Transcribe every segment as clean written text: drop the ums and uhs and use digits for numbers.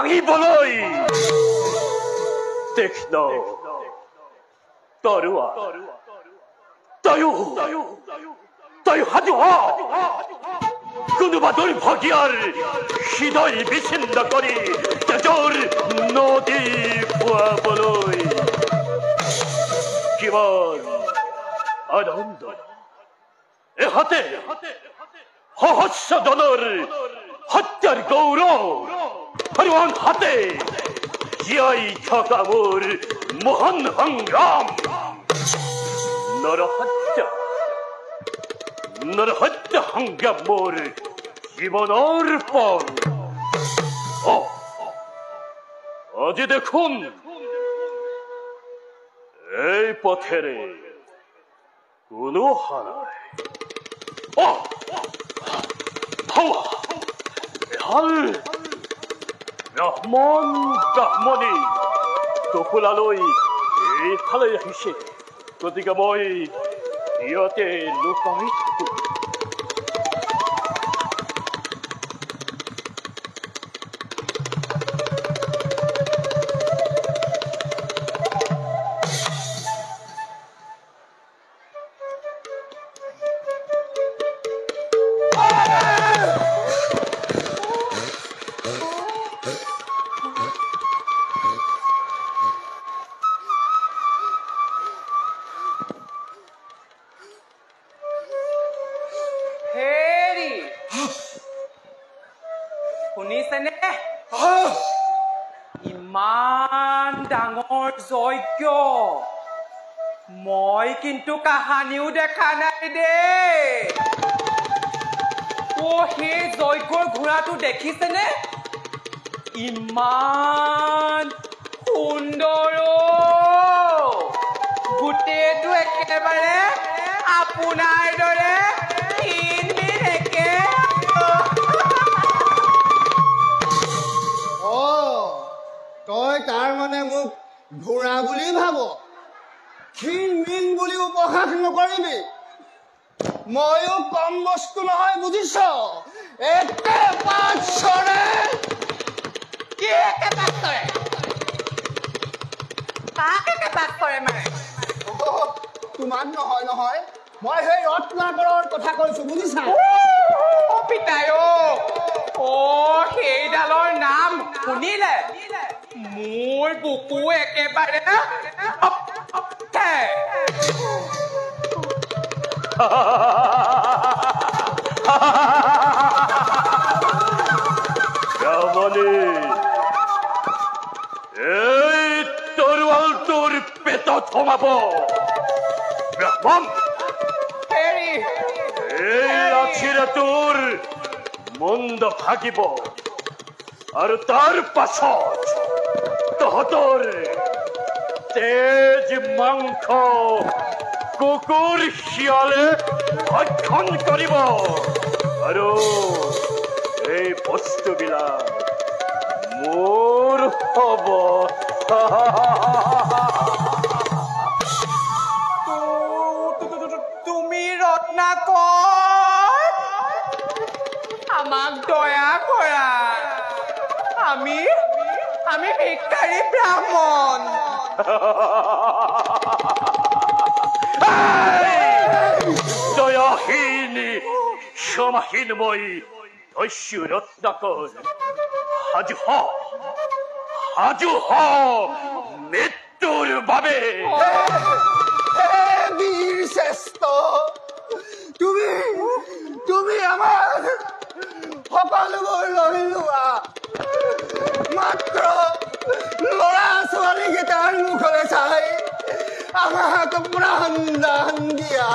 ভাঙিবলৈ তীক্ষ্ণ তৰোৱা তয়ো সাজু হ কোনোবা দুৰ্ভগীয়াৰ হৃদয় বিচ্ছিন্ন কৰি তেজৰ নদী খুৱাবলৈ কিমান আনন্দ এহাতে সহস্ৰ জনৰ হত্যাৰ গৌৰৱ আৰু আনহাতে জীয়াই থকা মোৰ মহান সংগ্ৰাম নৰহত্যা সংগ্ৰাম মোৰ জীৱনৰ পণ আজি দেখোন এই পথেৰে কোনো অহা নাই ব্ৰাহ্মণী টোপোলালৈ এইফালে আহিছে গতিকে মই ইয়াতে লুকাই থাকো ইমান ডাঙৰ যজ্ঞ মই কিন্তু কাহানিও দেখা নাই দেই সেই যজ্ঞৰ ঘোঁৰাটো দেখিছেনে ইমান সুন্দৰ গোটেইটো একেবাৰে আপোনাৰ দৰে তই তাৰ মানে মোক ঘোঁৰা বুলি ভাব ক্ষীণ মিন বুলি উপহাস নকৰিবি ময়ো কম বস্তু নহয় বুজিছ একে পাঁচৰে তোমাক নহয় নহয় মই সেই ৰত্নাকৰৰ কথা কৈছো বুজিছা পিতাই সেইডালৰ নাম শুনিলে মোৰ বুকু একেবাৰে এই তৰোৱালটোৰ পেটত সোমাব ব্ৰাহ্মণ এই লাঠিৰে তোৰ মুণ্ড ভাগিব আৰু তাৰ পাছত তহঁতৰ তেজ মাংস কুকুৰ শিয়ালে ভক্ষণ কৰিব আৰু এই বস্তুবিলাক মোৰ হ'ব তুমি ৰত্নাকৰ আমাক দয়া কৰা আমি ভিক্ষাৰী ব্ৰাহ্মণ দয়াহীন ক্ষমাহীন মই দস্যু ৰত্নাকৰ সাজু হ মৃত্যুৰ বাবে বীৰ শ্ৰেষ্ঠ তুমি আমাৰ সকলোবোৰ লৈ লোৱা মাত্ৰ ল'ৰা ছোৱালীকেইটাৰ মুখলৈ চাই আমাক প্ৰাণ দান দিয়া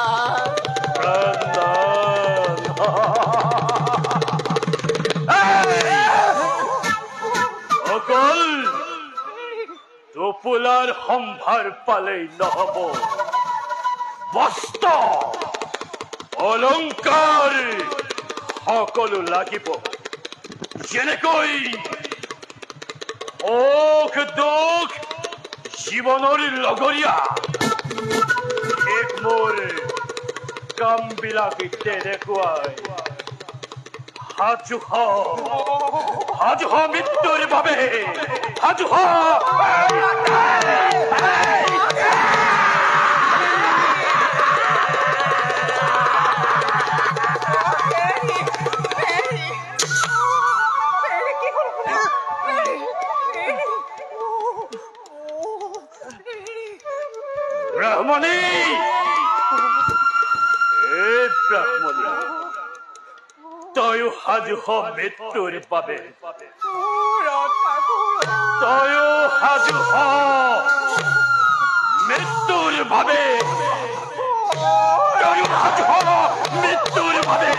অকল টোপোলাৰ সম্ভাৰ পালেই নহব বস্ত্ৰ অলংকাৰ সকলো লাগিব যেনেকৈ সুখ দুখ জীৱনৰ লগৰীয়া এক মোৰ কামবিলাক তেনেকুৱাই সাজু হ সাজু হ মৃত্যুর বাবে সাজু হ ব্রাহ্মণী ব্রাহ্মণী তয়ো সাজু হ মৃত্যুর বাবে তয়ো সাজু হ মৃত্যুর বাবে তয়ো সাজু হ মৃত্যুর বাবে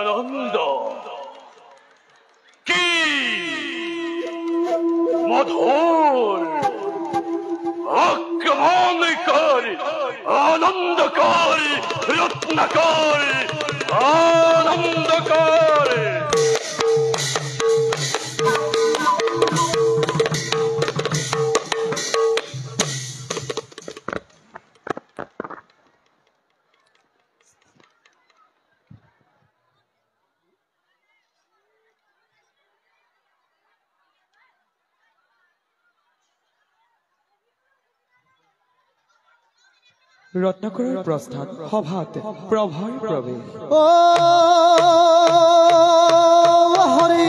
আনন্দ কি মধুর আক্রমণকারী আনন্দকারী রত্নাকারী আনন্দকারী ৰত্নাকৰৰ প্ৰস্থান সভাত প্ৰভাৰ প্ৰৱেশ হৰি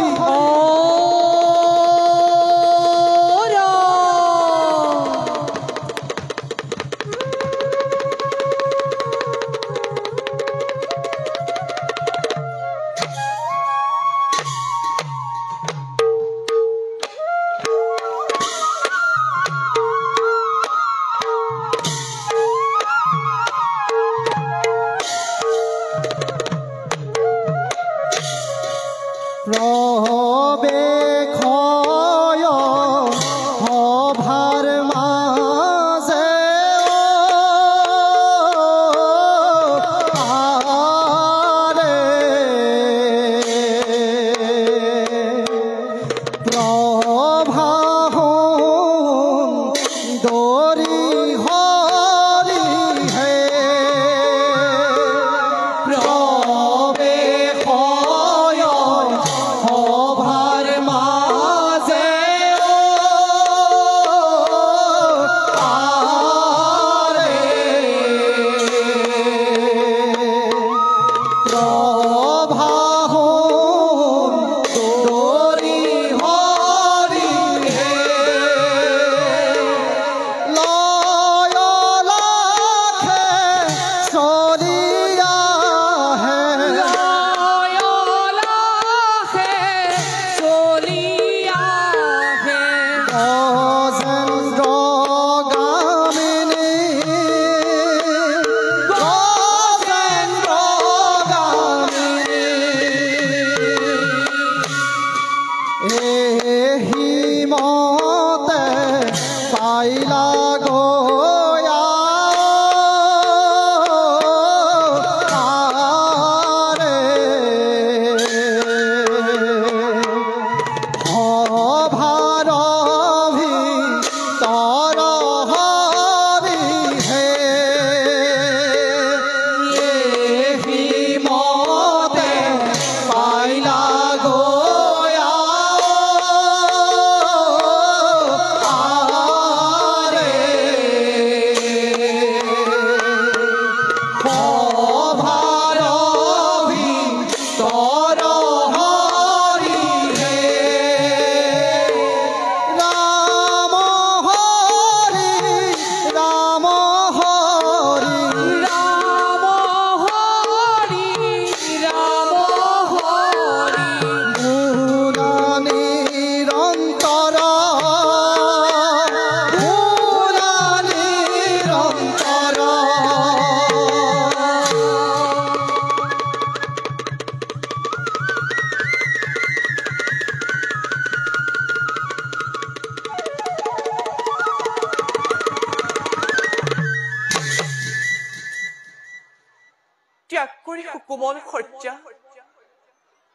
ত্যাগ কৰি সুকোমল শয্যা,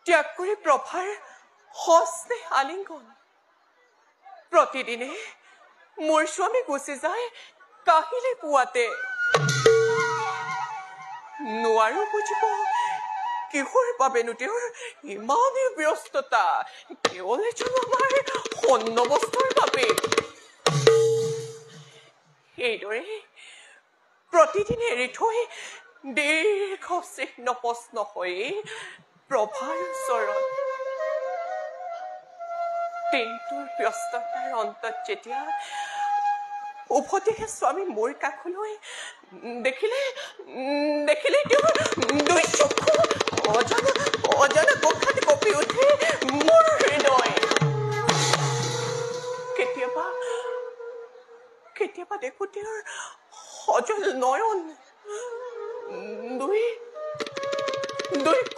ত্যাগ কৰি প্ৰভাৰ সস্নেহ আলিংগন। প্ৰতিদিনে মোৰ স্বামী গুচি যায় কাহিলে পুৱাতে। নোৱাৰো বুজিব কিহৰ বাবেনো তেওঁৰ ইমানেই ব্যস্ততা, কেৱল এজন আমাৰ সন্ন বস্তুৰ বাবে। সেইদৰে প্ৰতিদিনে এৰি থৈ দীৰ্ঘ চিহ্ন প্ৰশ্ন হৈ প্ৰভাৰ ওচৰত। দিনটোৰ ব্যস্ততাৰ অন্তত যেতিয়া উভতিহে স্বামী মোৰ কাষলৈ, দেখিলে তেওঁৰ দুই চকু অজানা গোখাত কঁপি উঠে মোৰ হৃদয়। কেতিয়াবা দেখো তেওঁৰ সজল নয়ন, দুই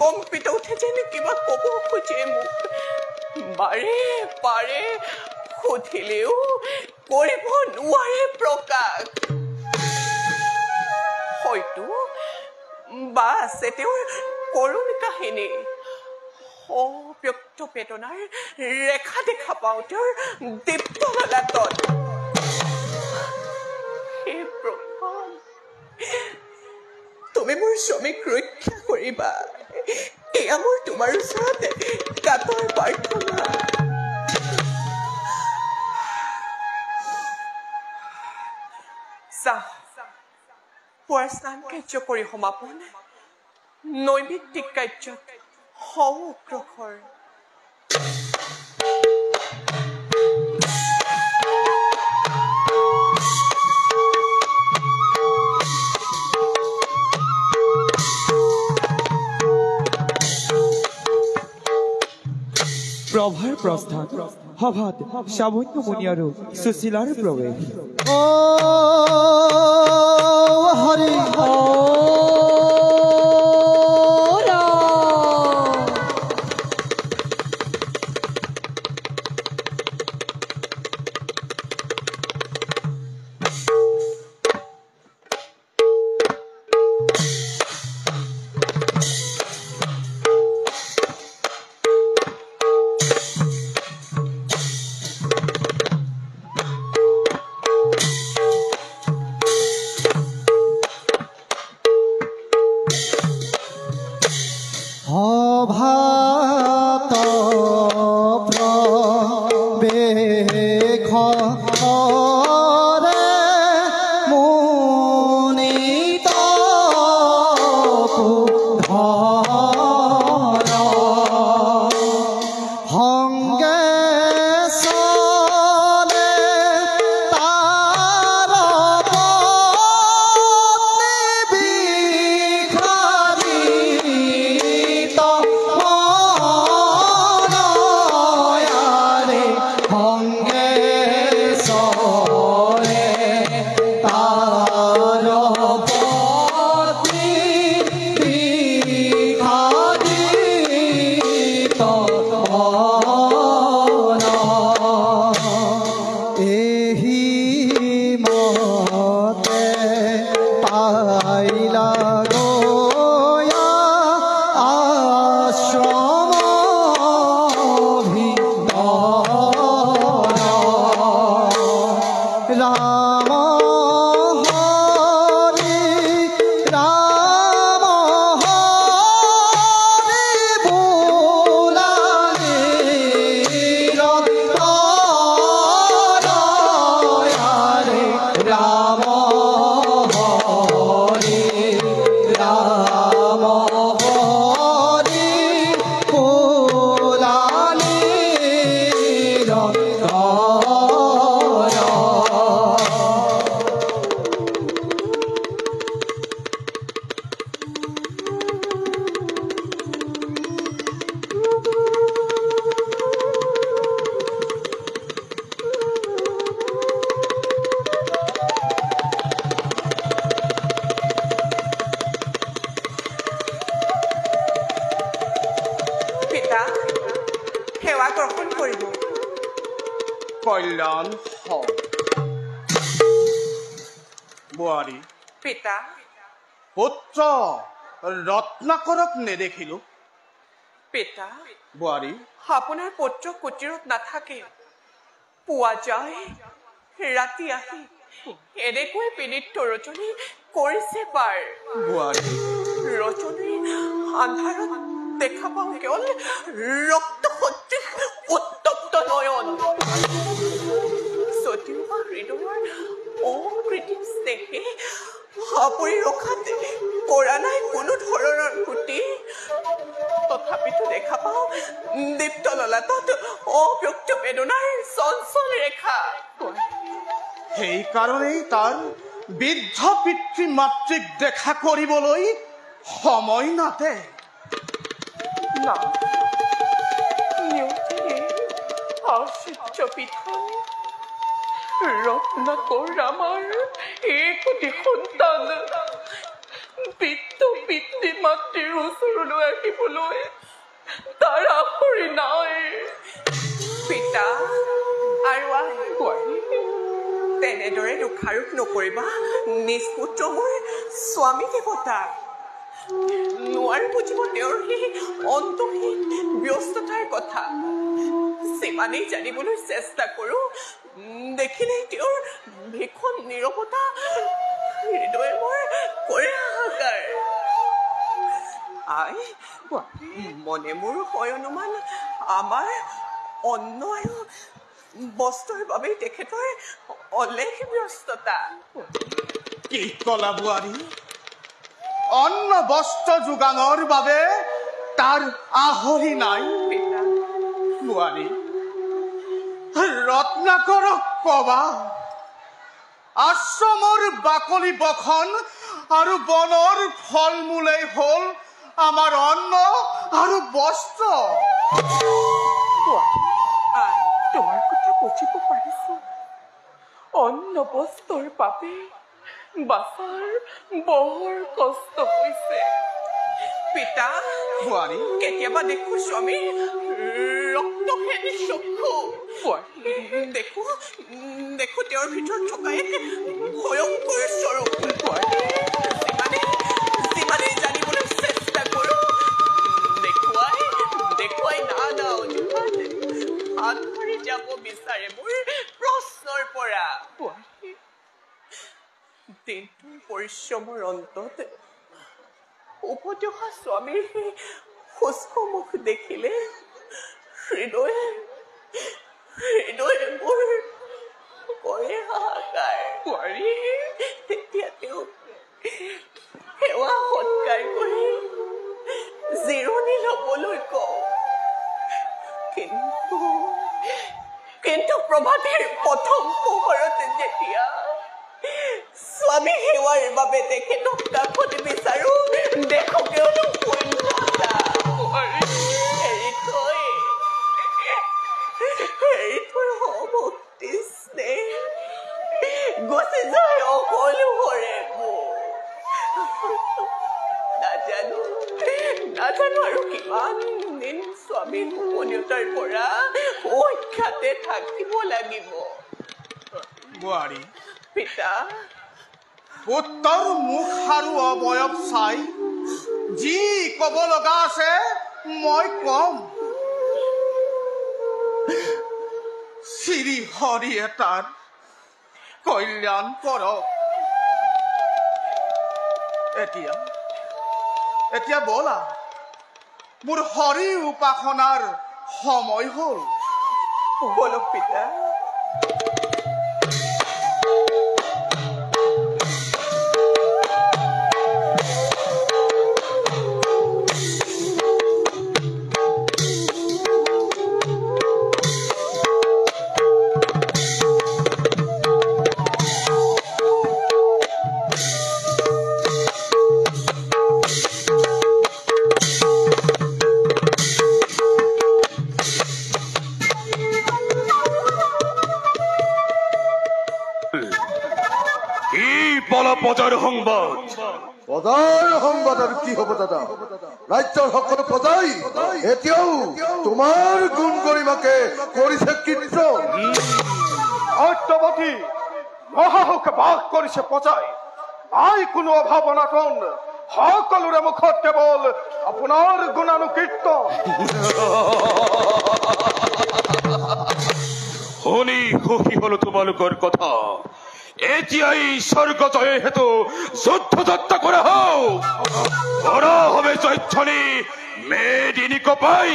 কম্পিত উঠে যেন কিবা কব খোজে মোক। বাৰে বাৰে সুধিলেও কৰিব নোৱাৰে প্ৰকাশ। হয়তো বা আছে তেওঁৰ কৰুণ কাহিনী, অব্যক্ত বেদনাৰ ৰেখা দেখা পাওঁ তেওঁৰ দীপ্ত ললাটত। হে প্ৰভু, তুমি মোৰ স্বামীক ৰক্ষা কৰিবা, এয়া মোৰ তোমাৰ ওচৰত কাতৰ প্ৰাৰ্থনা। পুৱাৰ স্নান কাৰ্য কৰি সমাপন, নৈমিত্তিক কাৰ্যত হওঁ অগ্ৰসৰ। প্ৰভাৰ প্ৰস্থান, সভাত শ্ৰাৱণ্য মুনি আৰু সুশীলাৰ প্ৰৱেশ। হৰি কল্যাণ হওক। বোৱাৰী, পিতা, পুত্ৰ, ৰত্নাকৰক নেদেখিলো। পিতা, বোৱাৰী, আপোনাৰ পুত্ৰ কুটিৰত নাথাকে। পুৱা যায়, ৰাতি আহি এনেকৈ পীড়িত ৰজনী কৰিছে পাৰ। বোৱাৰী, ৰজনী আন্ধাৰত দেখা পাওঁ কেৱল ৰক্ত সদৃশ উত্তপ্ত নয়ন। যদিওবা হৃদয়ৰ অকৃত্ৰিম স্নেহে সাপৰি ৰখাত কৰা নাই কোনো ধৰণৰ ক্ষতি, তথাপিতো দেখা পাওঁ দীপ্ত ললাটত অব্যক্ত বেদনাৰ চঞ্চল ৰেখা। সেইকাৰণেই তাৰ বৃদ্ধ পিতৃ মাতৃক দেখা কৰিবলৈ সময় নাতে। না, নিয়তিৰে আশ্চৰ্য পিঠন ৰত্নাকৰ আমাৰ একোটি সন্তান বৃদ্ধ পিতৃ মাতৃৰ ওচৰলৈ আহিবলৈ তাৰ আখৰি নাই। পিতা আৰু তেনেদৰে দুখাৰোপ নকৰিবা নিজ পুত্ৰ মোৰ স্বামী দেৱতা। নোৱাৰো বুজিব তেওঁৰ সেই অন্তহীন ব্যস্ততাৰ কথা। যিমানেই জানিবলৈ চেষ্টা কৰো, দেখিলেই তেওঁৰ ভীষণ নীৰৱতা হৃদয়ে মোৰ কৰে হাহাকাৰ। আই, মনে মোৰ হয় অনুমান আমাৰ অন্ন আৰু বস্ত্ৰৰ বাবেই তেখেতৰ অলেখ ব্যস্ততা। কি কলা বোৱাৰী? অন্ন বস্ত্ৰ যোগানৰ বাবে তাৰ আহৰি নাই? বোৱাৰী, ৰত্নাকৰক কবা আশ্ৰমৰ বাকলি বখন আৰু বনৰ ফল মূলেই হ'ল আমাৰ অন্ন আৰু বস্ত্ৰ। তোমাৰ কথা বুজিব পাৰিছো। অন্ন বস্ত্ৰৰ বাবে বাছাৰ বৰ কষ্ট হৈছে। পিতা, বোৱাৰী, কেতিয়াবা দেখো স্বামী ৰক্তহীন চক্ষু। দেখো দেখো তেওঁৰ ভিতৰত থকা এক ভয়ংকৰ স্বৰূপ। যিমানেই জানিবলৈ চেষ্টা কৰো, দেখুৱাই নানা অজুহাত হাত ধৰি যাব বিচাৰে মোৰ প্ৰশ্নৰ পৰা। দিনটোৰ পৰিশ্ৰমৰ অন্তত উভতি অহা স্বামীৰ সেই শুষ্ক মুখ দেখিলে হৃদয়ে মোৰ কৰে হাহাকাৰ। তেতিয়া তেওঁক সেৱা সৎকাৰ কৰি জিৰণি ল'বলৈ কওঁ। কিন্তু প্ৰভাতীৰ প্ৰথম পোহৰতে যেতিয়া স্বামী সেৱাৰ বাবে তেখেতক কাষত বিচাৰো, দেখো কেৱল শূন্যতা। এৰি থৈ ভক্তি স্নেহ গুচি যায় অকলশৰে মোৰ। নাজানো আৰু কিমান দিন স্বামী গোপনীয়তাৰ পৰা অখ্যাতে থাকিব লাগিব। বোৱাৰী, পিতা, পুত্ৰৰ মুখ আৰু অৱয়ব চাই যি কব লগা আছে মই কম। শ্ৰী হৰি এটাৰ কল্যাণ কৰক। এতিয়া বলা, মোৰ হৰি উপাসনাৰ সময় হ'ল। বলক পিতা। পজাৰ সংবাদ। পদাৰ সংবাদ আৰু কি হব দাদা? ৰাজ্যৰ সকলো পদাই এতিয়াও তোমাৰ গুণ গৰিমাকে কৰিছে কীৰ্তন। সত্যবতী মহাহুকে বাস কৰিছে পজাই। নাই কোনো অভাৱ অনাটন, সকলোৰে মুখত কেৱল আপোনাৰ গুণানুকীৰ্তন। শুনি সুখী হলো তোমালোকৰ কথা। এতিয়াই স্বৰ্গ জয় হেতু যুদ্ধ যাত্ৰা কৰা হোক। কৰা হবে জয়ধ্বনি মেদিনী কপাই।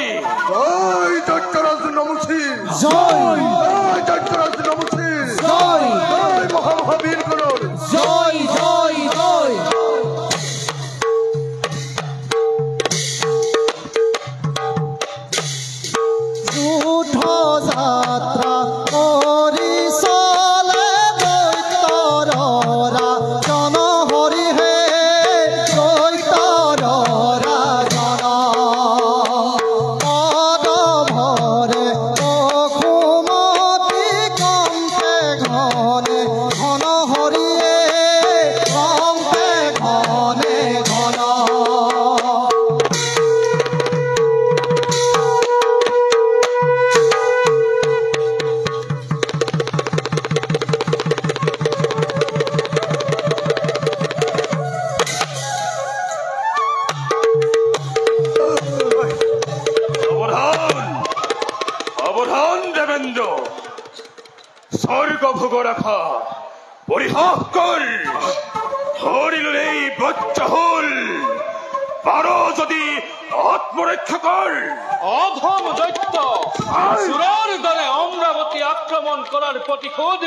জয় দৈত্যৰাজ নমসিৰ, জয় জয় দৈত্যৰাজ নমসিৰ, জয় জয় মহামহাবীৰ গণৰ, জয় জয় জয়। যুদ্ধ যাত্ৰা কৰি চলে দৈত্যৰ ৰাজন হৰি হে, দৈত্যৰ ৰাজন পদ ভৰে অসুমতি কম্পে ঘনে ঘন হৰিয়ে, কম্পে ঘনে ঘন। সাবধান, সাবধান দেবেন্দ্র। স্বর্গ ভোগ রাখা পরিহাস কর। ধরিল এই বজ্রহুল, পারো যদি আত্মরক্ষা কর। অধম দৈত্য সুরের দলে অমরাবতী আক্রমণ করার প্রতিশোধ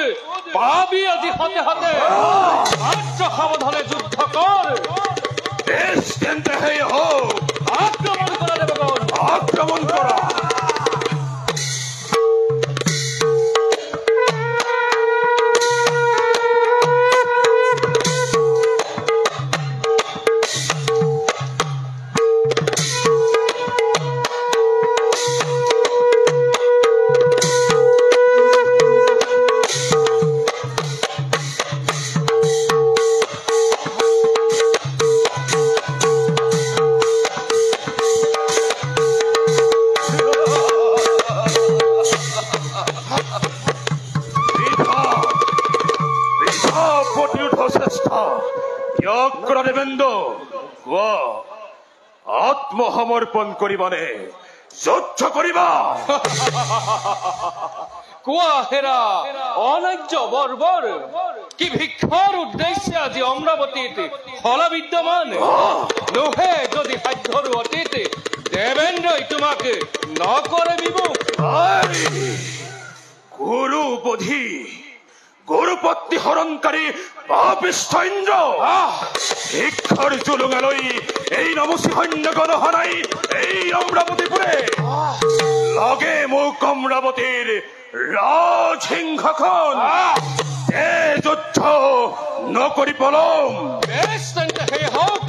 পাবি আজি হতে হতে। মাত্র সাবধানে যুদ্ধ কর। বেশ কেন্দ্রে হয়ে হোক, আক্রমণ করা দেবগণ। আক্রমণ করা। দেবেন্দ্র কোৱা, আত্মসমৰ্পণ কৰিবানে যুদ্ধ কৰিবা? কোৱা হেৰা অনাৰ্য বৰ্বৰ, কি ভিক্ষাৰ উদ্দেশ্যে আজি অমৰাৱতীত হলা বিদ্যমান? নোহে যদি সাধ্যৰ অতীত দেবেন্দ্ৰই তোমাক নকৰে বিমুখ। গুৰু বোধি গুৰুপত্নী হৰণকাৰী পাপিষ্ঠ ইন্দ্ৰ, শিক্ষাৰ জুলুঙালৈ এই নমসী সৈন্য গণহানাই এই অমৰাৱতীপুৰে। লগে মোক অমৰাৱতীৰ ৰাজসিংহাসন যুদ্ধ নকৰি পলম। বেশ তেন্তে সেই হওক।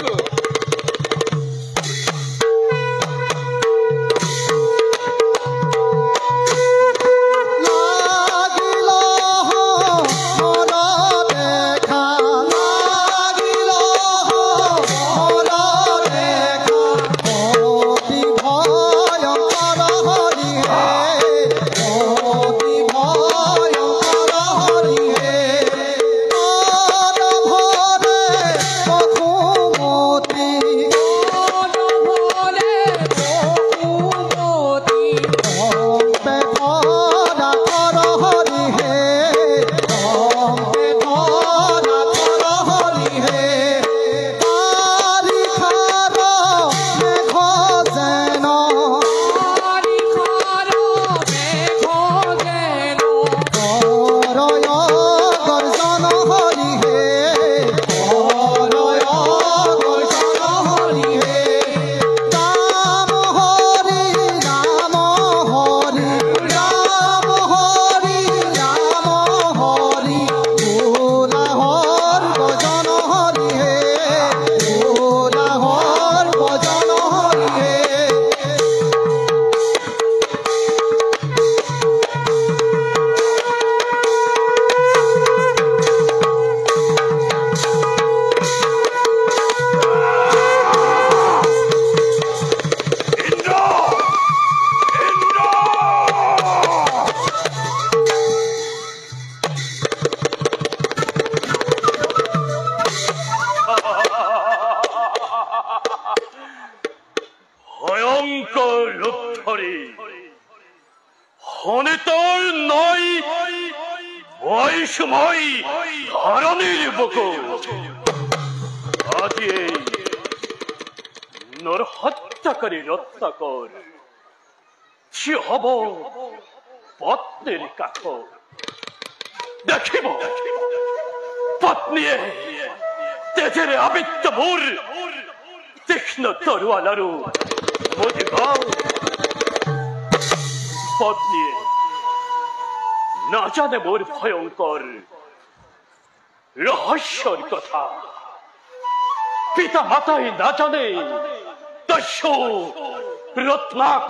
সকল ধরে হনে তোর নয় বয়সময় ধরনের বকর আজ এই নর হত্যাকারী রত্নাকর সে হব পত্নের কাঠর দেখিব পত্নী তেজের আবিত্য মোর তীক্ষ্ণ তরোয়ালারু মোদি গাও পত্নী না জানে মোর ভয়ঙ্কর রহস্যর কথা পিতা মাতাই না জানে দস্যু রত্নাকর